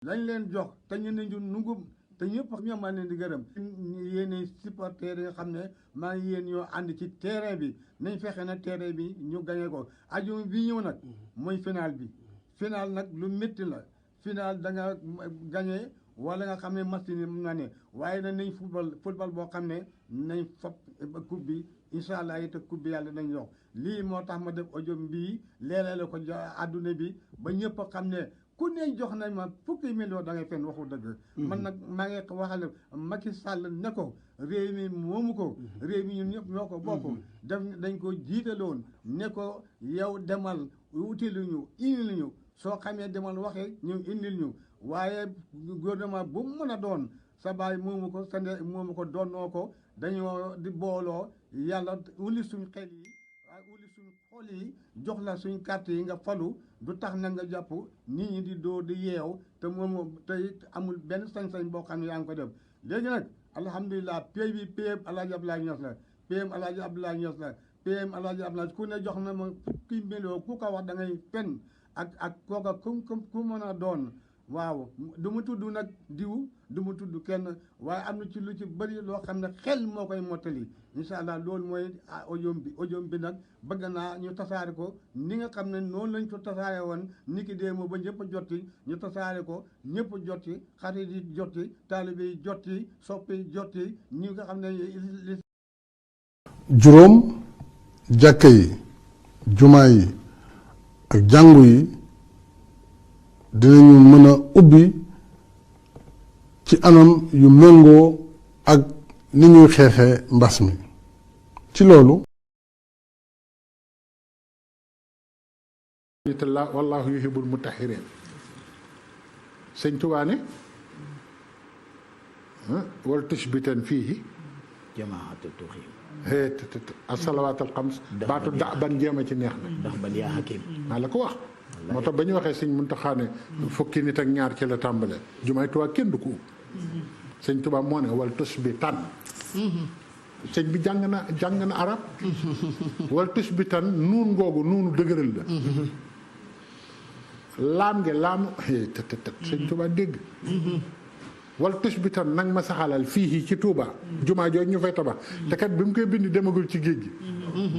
lañ leen jox te ñu ne ñu nungum te ñëpp ñoom maa leen di gërëm yéen supporters yi nga xam ne maa ngi yéen ñoo ànd ci terrain bi nañ fexe na terrain bi ñu gagné ko ajuma bi ñëw nag mooy final bi final nag lu métti la final da nga gagné wala nga xam ne match ni mun naa ne waaye nag nañ football boo xam ne nañ fop coupe bi incha allah it coupe bi yàlla nañ jox lii moo tax ma def audio bii leerale ko adduna bi ba ñëpp xam ne ku ne jox nañ ma fukki million da ngay fenn waxu dëgg man nag maa ngi waxale Macky Sall ne ko réew mi moomu ko réew mi ñun ñëpp ñoo ko bokk dañ ko jiitaloon ne ko yow demal utili ñu indil ñu soo xamee demal waxee ñu indil ñu waaye gouvernement bu mu mën a doon sa baay moomu ko sa ndey moomu ko doonoo ko dañoo di booloo yàlla wuli suñ xel yi wuli suñ xol yi jox la suñ carte yi nga falu du tax na nga jàpp nit ñi di dóor di yeew te moom te amul benn sañ-sañ boo xam ne yaa ngi ko def léegi nag alhamdulilah pay bi PM Alaaji Abdoulaye Niass la PM Alaaji Abdoulaye Niass la PM Alaaji Abdoulaye ku ne jox na ma fukki million ku ko wax da ngay fen ak kooka ku mën a doon waaw du mu tudd nag diw du mu tudd kenn waaye am na ci lu ci bëri loo xam ne xel moo koy mottali incha allah loolu mooy audio bi nag bëgg naa ñu tasaare ko ni nga xam ne noonu lañ ko tasaare woon ni ki dee moo ba ñëpp a jotti ñu tasaare ko ñëpp jotti xarit yi jotti taalibe yi jotti soppi yi jotti ñi nga xam ne juróom jàkka yi jumaa yi ak jàngu yi dinañu mën a ubbi ci anam yu méngoo ak ni ñuy xeexee mbas mi ci loolu wallahu yuhibbul mutahhirin sëñ Tuubaa ne wal tushbitan fiihi jamaatu tuxim asalawaat al xams baatu da ban jéem a ci neex na ndax ban yaa hakim maa la ko wax moo tax ba ñu waxee sëñ Muntaxa ne fukki nit ak ñaar ci la tàmbale jumaay Tuubaa kenn du ko sëñ Tuubaa moo ne wal tushbitan sëñ bi jàng na arab wal tushbitan nuun googu nuunu dëgëral la laam nge laamu tët sëñ Tuubaa dégg wal tushbitan nag ma saxalal fii ci Touba jumaa jooju ñu fay tabax te kat bi mu koy bind demagul ci géej gi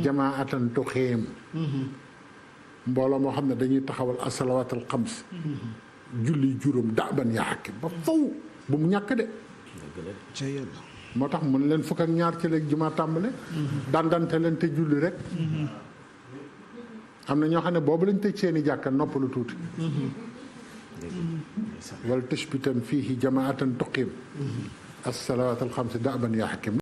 jamaatan tuxiim mbooloo moo xam ne dañuy taxawal asalawaatal xams julli juróom daaban yaa xakki ba faw bu mu ñàkk de moo tax mun leen fukk ak ñaar ci léegi jumaa tàmbale dandante leen te julli rek am na ñoo xam ne boobu lañ tëj seeni jàkka noppalu tuuti wal tushbitan fiihi jamaatan tuqiim as-salawaatal xamsi da'ban yaa hakim